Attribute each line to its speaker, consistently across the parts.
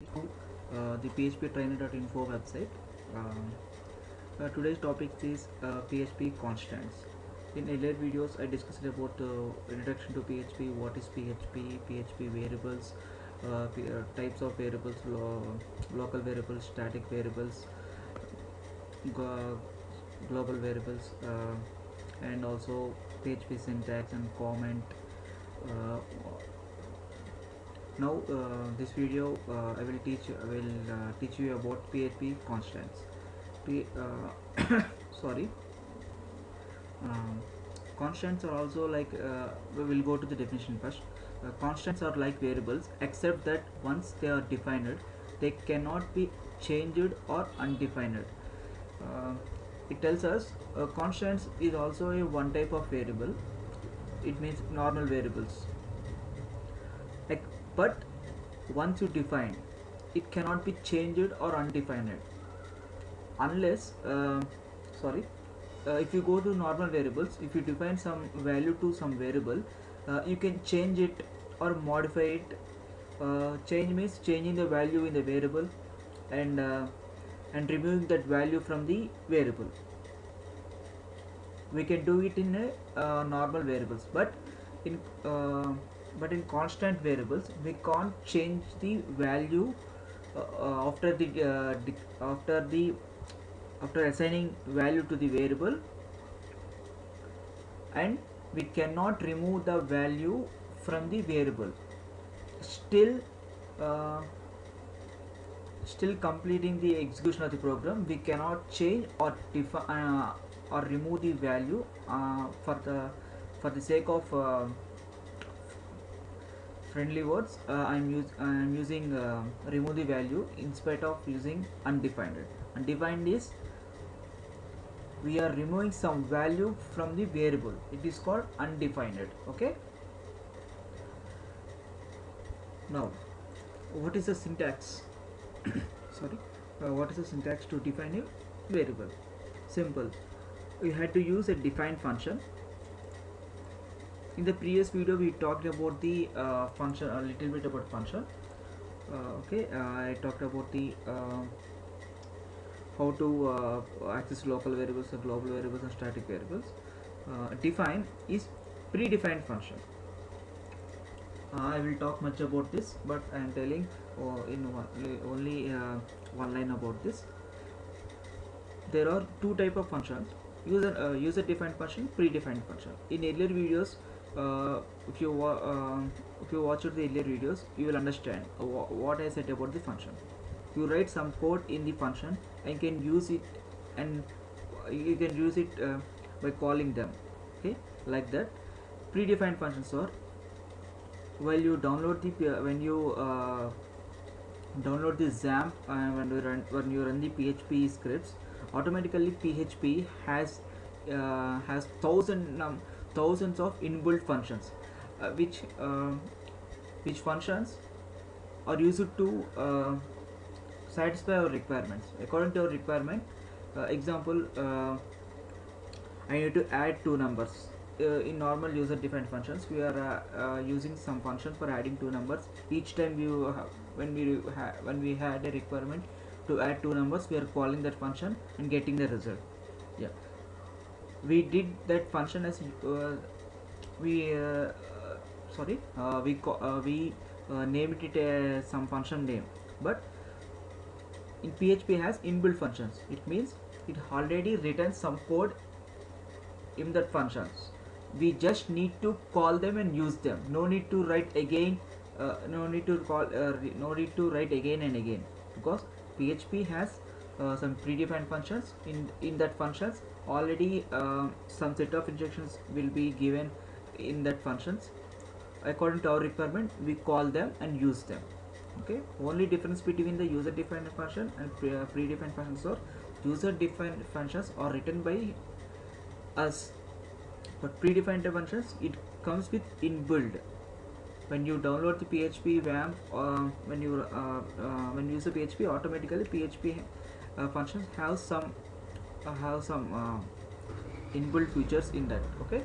Speaker 1: The phptrainer.info website. Today's topic is PHP constants. In earlier videos, I discussed about introduction to PHP, what is PHP, PHP variables, types of variables, local variables, static variables, global variables, and also PHP syntax and comment. Uh, Now, this video I will teach you about PHP constants. Sorry. Um, Constants are also like we will go to the definition first. Constants are like variables, except that once they are defined, they cannot be changed or undefined. Uh, it tells us constants is also a one type of variable. It means normal variables. Like, but once you define, it cannot be changed or undefined unless sorry if you go to normal variables, if you define some value to some variable, you can change it or modify it. Change means changing the value in the variable and and removing that value from the variable. We can do it in a normal variables, in uh, but in constant variables we can't change the value after the after assigning value to the variable, and we cannot remove the value from the variable. Still uh, still completing the execution of the program, we cannot change or or remove the value for the sake of friendly words. I'm using remove the value in spite of using undefined. Undefined is we are removing some value from the variable. It is called undefined. Okay. Now, what is the syntax? Sorry. What is the syntax to define a variable? Simple. We had to use a define function. In the previous video, we talked about the function, a little bit about function. I talked about the how to access local variables and global variables and static variables. Define is predefined function. I will talk much about this, but I am telling only one line about this. There are two type of functions: user defined function, predefined function. In earlier videos, uh, if you if you watch the earlier videos, you will understand what I said about the function. You write some code in the function and can use it, and you can use it by calling them. Okay, like that. Predefined functions are while you download the download the XAMPP, when you run the PHP scripts, automatically PHP has thousands of inbuilt functions, which functions are used to satisfy our requirements according to our requirement. Example, I need to add two numbers. In normal user defined functions, we are using some functions for adding two numbers. Each time when we had a requirement to add two numbers, we are calling that function and getting the result. Yeah, we did that function as we sorry we named it some function name, but in PHP has inbuilt functions. It means it already written some code in that functions. We just need to call them and use them. No need to write again. No need to write again and again, because PHP has some predefined functions. In that functions already some set of instructions will be given in that functions. According to our requirement, we call them and use them. Okay. Only difference between the user defined function and predefined functions are user defined functions are written by us, but predefined functions, it comes with inbuilt. When you download the PHP XAMPP, when you use the PHP, automatically PHP functions have some inbuilt features in that. Okay.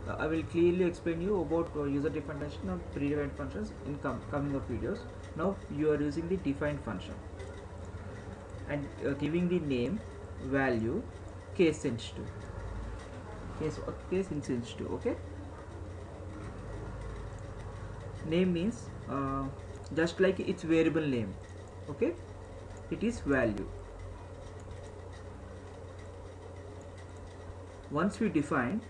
Speaker 1: I will clearly explain you about user defined function and predefined functions in coming up videos. Now you are using the define function and giving the name, value, case sensitive, case insensitive. Okay, name means just like its variable name. Okay, it is value. Once we define,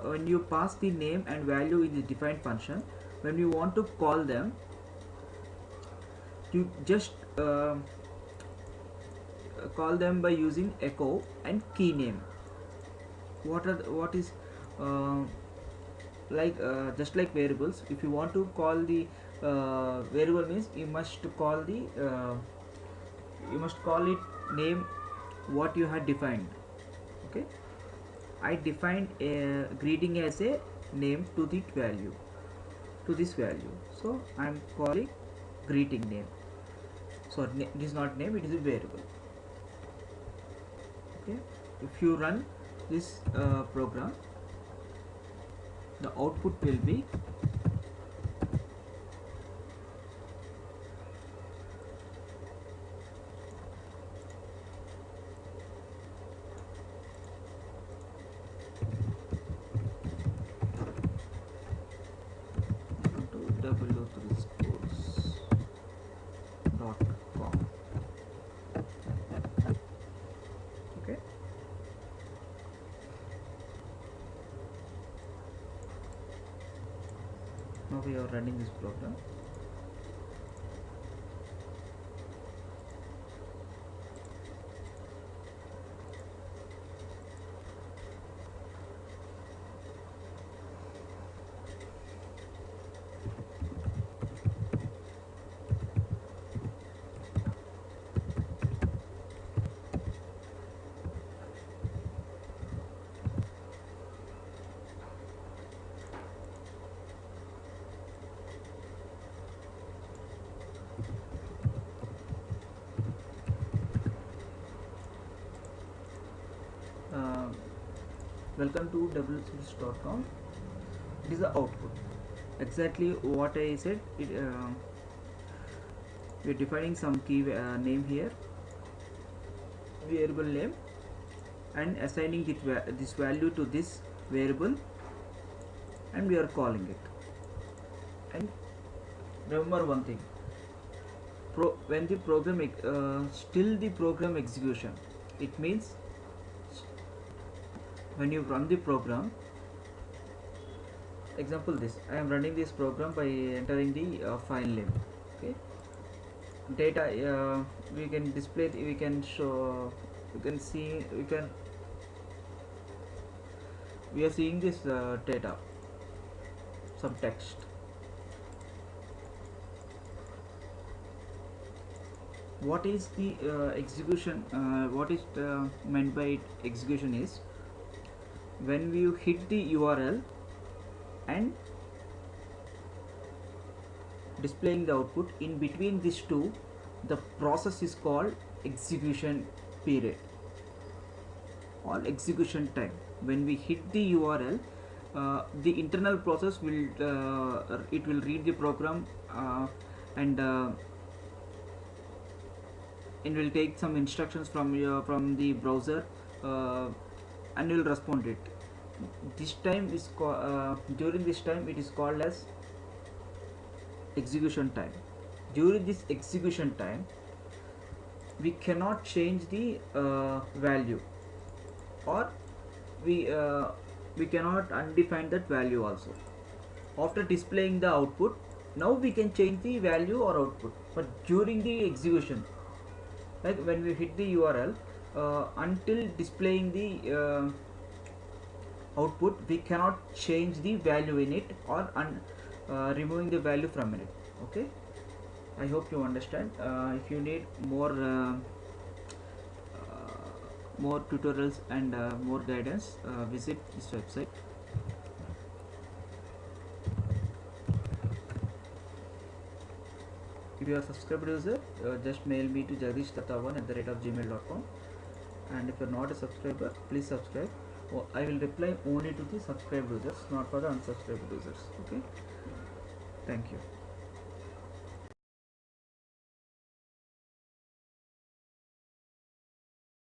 Speaker 1: when you pass the name and value in the defined function, when you want to call them, you just call them by using echo and key name. What is uh, just like variables, if you want to call the variable means you must call the you must call it name what you had defined. Okay, I defined a greeting as a name to the value, to this value, so I am calling greeting name. So it is not name, it is a variable. Okay, if you run this program, the output will be to w3schools.com. Okay, now we are running this program. uh, Welcome to w3schools.com. It is the output, exactly what I said. We are defining some key name here, variable name, and assigning this value to this variable, and we are calling it. And remember one thing, when the program still the program execution, it means when you run the program, example this, I am running this program by entering the file name. Okay, data, we can display, we can show, you can see, we are seeing this data, some text. What is the execution, what is meant by execution is when you hit the URL and displaying the output, in between these two, the process is called execution period or execution time. When we hit the URL, the internal process will it will read the program, and it will take some instructions from the browser, and will respond it. This time is during this time it is called as execution time. During this execution time, we cannot change the value, or we cannot undefine that value also. After displaying the output, now we can change the value or output, but during the execution, like when we hit the URL, until displaying the output, we cannot change the value in it or removing the value from it. Okay, I hope you understand. If you need more tutorials and more guidance, visit this website. If you are a subscribed user, just mail me to jagdishtattawan@gmail.com, and if you are not a subscriber, please subscribe. I will reply only to the subscribed users, not for the unsubscribed users. Okay, thank you.